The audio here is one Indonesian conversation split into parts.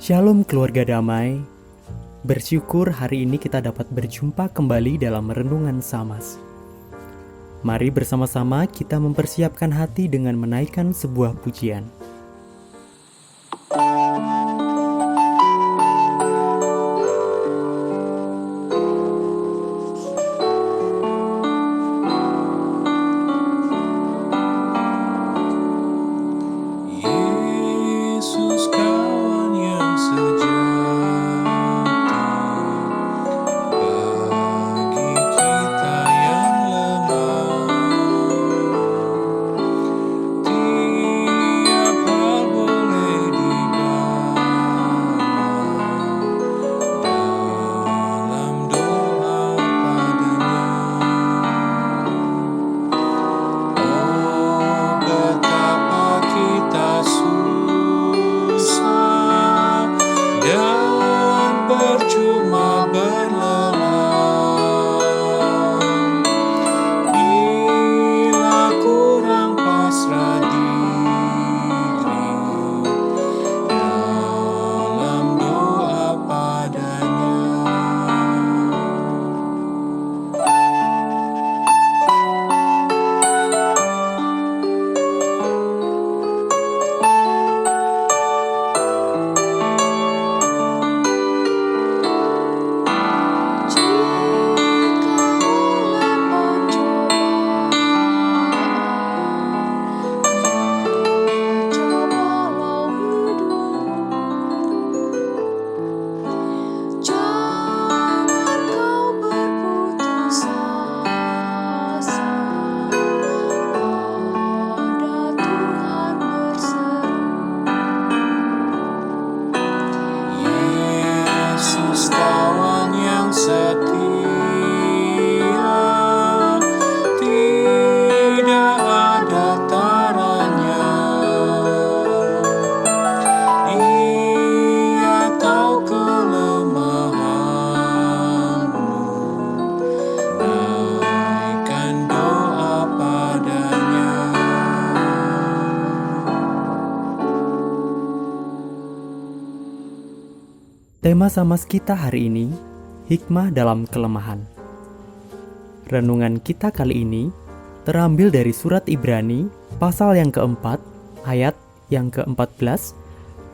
Shalom keluarga damai. Bersyukur hari ini kita dapat berjumpa kembali dalam Renungan Samas. Mari bersama-sama kita mempersiapkan hati dengan menaikkan sebuah pujian. Yesus kawan yang sejati bagi kita yang lemah. Tiap hal boleh dibawa dalam doa padanya. Oh, betapa kita susah dan percuma berlelah bila kurang pasrah diri dalam doa padanya. Yesus kawan yang setia, tidak ada taranya. Ia tahu kelemahanmu, naikkan doa padanya. Tema Samas kita hari ini, hikmah dalam kelemahan. Renungan kita kali ini terambil dari surat Ibrani pasal yang keempat, ayat yang ke-14,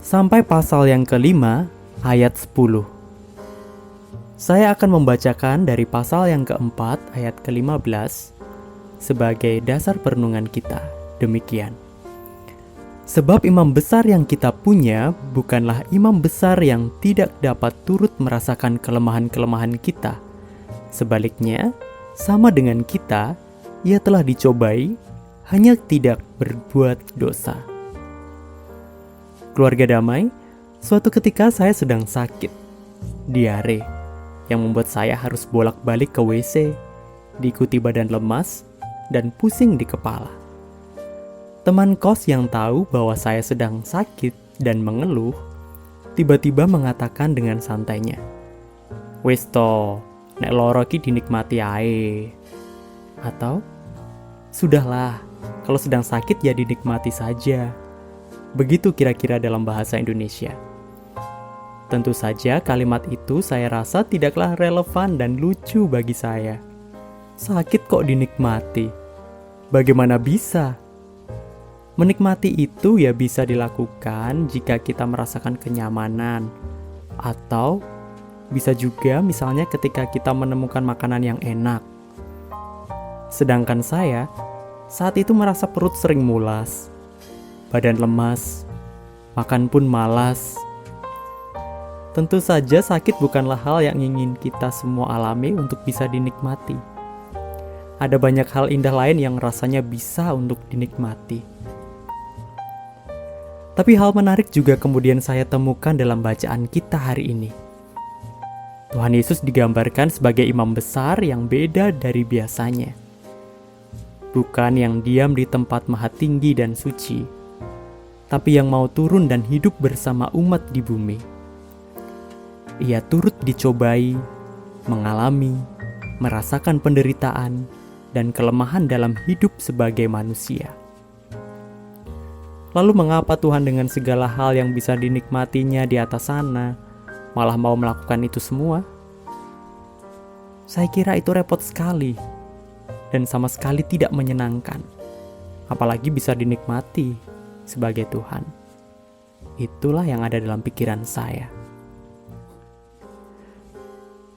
sampai pasal yang kelima, ayat 10. Saya akan membacakan dari pasal yang keempat, ayat ke-15, sebagai dasar perenungan kita. Demikian. Sebab imam besar yang kita punya bukanlah imam besar yang tidak dapat turut merasakan kelemahan-kelemahan kita. Sebaliknya, sama dengan kita, ia telah dicobai, hanya tidak berbuat dosa. Keluarga damai, suatu ketika saya sedang sakit, diare, yang membuat saya harus bolak-balik ke WC, diikuti badan lemas, dan pusing di kepala. Teman kos yang tahu bahwa saya sedang sakit dan mengeluh, tiba-tiba mengatakan dengan santainya, "Wis to, nek loro ki dinikmati ae." Atau, "Sudahlah, kalau sedang sakit ya dinikmati saja." Begitu kira-kira dalam bahasa Indonesia. Tentu saja kalimat itu saya rasa tidaklah relevan dan lucu bagi saya. Sakit kok dinikmati? Bagaimana bisa? Menikmati itu ya bisa dilakukan jika kita merasakan kenyamanan, atau bisa juga misalnya ketika kita menemukan makanan yang enak. Sedangkan saya saat itu merasa perut sering mulas, badan lemas, makan pun malas. Tentu saja sakit bukanlah hal yang ingin kita semua alami untuk bisa dinikmati. Ada banyak hal indah lain yang rasanya bisa untuk dinikmati. Tapi hal menarik juga kemudian saya temukan dalam bacaan kita hari ini. Tuhan Yesus digambarkan sebagai imam besar yang beda dari biasanya. Bukan yang diam di tempat maha tinggi dan suci, tapi yang mau turun dan hidup bersama umat di bumi. Ia turut dicobai, mengalami, merasakan penderitaan, dan kelemahan dalam hidup sebagai manusia. Lalu mengapa Tuhan dengan segala hal yang bisa dinikmatinya di atas sana malah mau melakukan itu semua? Saya kira itu repot sekali dan sama sekali tidak menyenangkan. Apalagi bisa dinikmati sebagai Tuhan. Itulah yang ada dalam pikiran saya.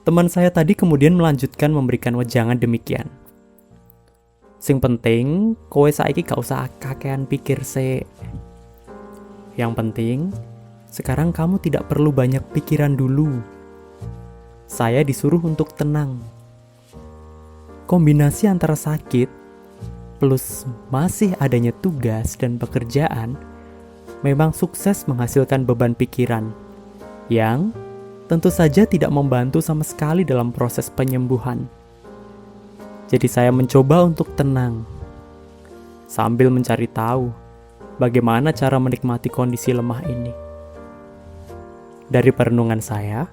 Teman saya tadi kemudian melanjutkan memberikan wejangan demikian. Sing penting, kowe saiki gak usah kakean pikir se. Yang penting, sekarang kamu tidak perlu banyak pikiran dulu. Saya disuruh untuk tenang. Kombinasi antara sakit plus masih adanya tugas dan pekerjaan memang sukses menghasilkan beban pikiran yang tentu saja tidak membantu sama sekali dalam proses penyembuhan. Jadi saya mencoba untuk tenang, sambil mencari tahu bagaimana cara menikmati kondisi lemah ini. Dari perenungan saya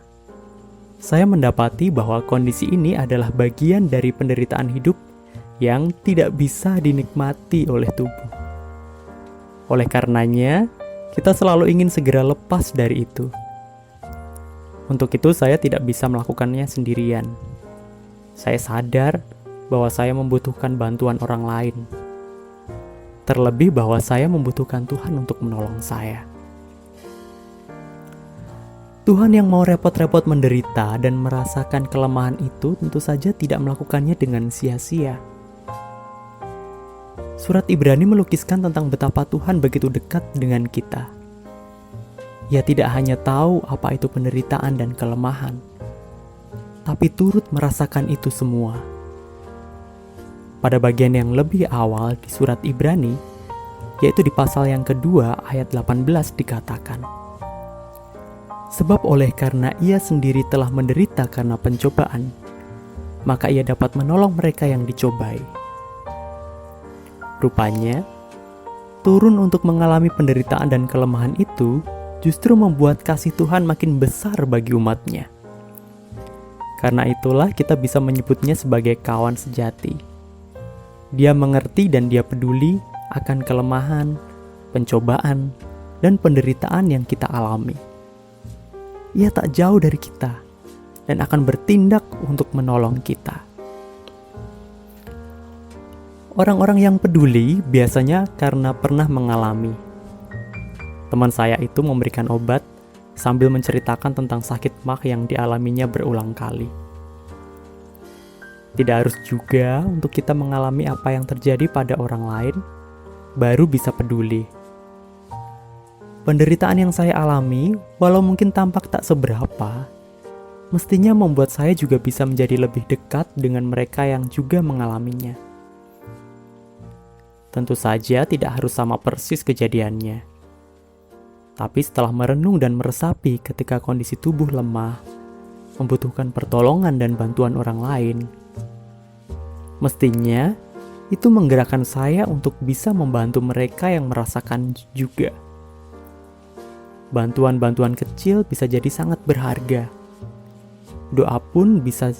mendapati bahwa kondisi ini adalah bagian dari penderitaan hidup yang tidak bisa dinikmati oleh tubuh. Oleh karenanya, kita selalu ingin segera lepas dari itu. Untuk itu saya tidak bisa melakukannya sendirian. Saya sadar bahwa saya membutuhkan bantuan orang lain. Terlebih bahwa saya membutuhkan Tuhan untuk menolong saya. Tuhan yang mau repot-repot menderita dan merasakan kelemahan itu tentu saja tidak melakukannya dengan sia-sia. Surat Ibrani melukiskan tentang betapa Tuhan begitu dekat dengan kita. Ia tidak hanya tahu apa itu penderitaan dan kelemahan, tapi turut merasakan itu semua. Pada bagian yang lebih awal di surat Ibrani, yaitu di pasal yang kedua ayat 18 dikatakan, sebab oleh karena ia sendiri telah menderita karena pencobaan, maka ia dapat menolong mereka yang dicobai. Rupanya, turun untuk mengalami penderitaan dan kelemahan itu justru membuat kasih Tuhan makin besar bagi umatnya. Karena itulah kita bisa menyebutnya sebagai kawan sejati. Dia mengerti dan dia peduli akan kelemahan, pencobaan, dan penderitaan yang kita alami. Ia tak jauh dari kita dan akan bertindak untuk menolong kita. Orang-orang yang peduli biasanya karena pernah mengalami. Teman saya itu memberikan obat sambil menceritakan tentang sakit mah yang dialaminya berulang kali. Tidak harus juga untuk kita mengalami apa yang terjadi pada orang lain, baru bisa peduli. Penderitaan yang saya alami, walau mungkin tampak tak seberapa, mestinya membuat saya juga bisa menjadi lebih dekat dengan mereka yang juga mengalaminya. Tentu saja tidak harus sama persis kejadiannya. Tapi setelah merenung dan meresapi ketika kondisi tubuh lemah, membutuhkan pertolongan dan bantuan orang lain, mestinya itu menggerakkan saya untuk bisa membantu mereka yang merasakan juga. Bantuan-bantuan kecil bisa jadi sangat berharga. Doa pun bisa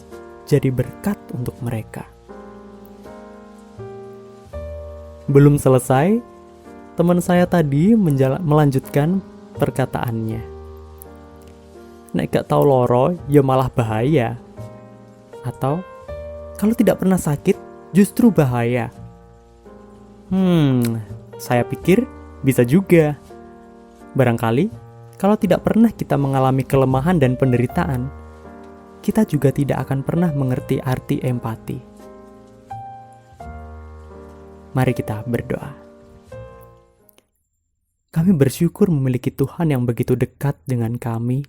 jadi berkat untuk mereka. Belum selesai, teman saya tadi melanjutkan perkataannya. Nek gak tau loro, ya malah bahaya. Atau, kalau tidak pernah sakit, justru bahaya. Saya pikir bisa juga. Barangkali, kalau tidak pernah kita mengalami kelemahan dan penderitaan, kita juga tidak akan pernah mengerti arti empati. Mari kita berdoa. Kami bersyukur memiliki Tuhan yang begitu dekat dengan kami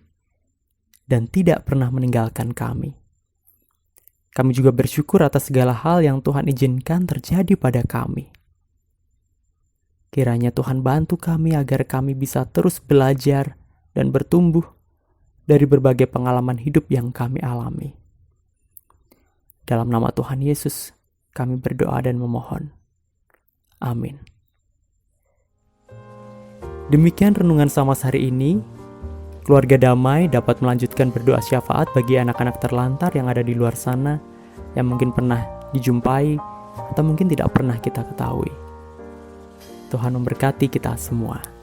dan tidak pernah meninggalkan kami. Kami juga bersyukur atas segala hal yang Tuhan izinkan terjadi pada kami. Kiranya Tuhan bantu kami agar kami bisa terus belajar dan bertumbuh dari berbagai pengalaman hidup yang kami alami. Dalam nama Tuhan Yesus, kami berdoa dan memohon. Amin. Demikian renungan Samas hari ini. Keluarga Damai dapat melanjutkan berdoa syafaat bagi anak-anak terlantar yang ada di luar sana, yang mungkin pernah dijumpai atau mungkin tidak pernah kita ketahui. Tuhan memberkati kita semua.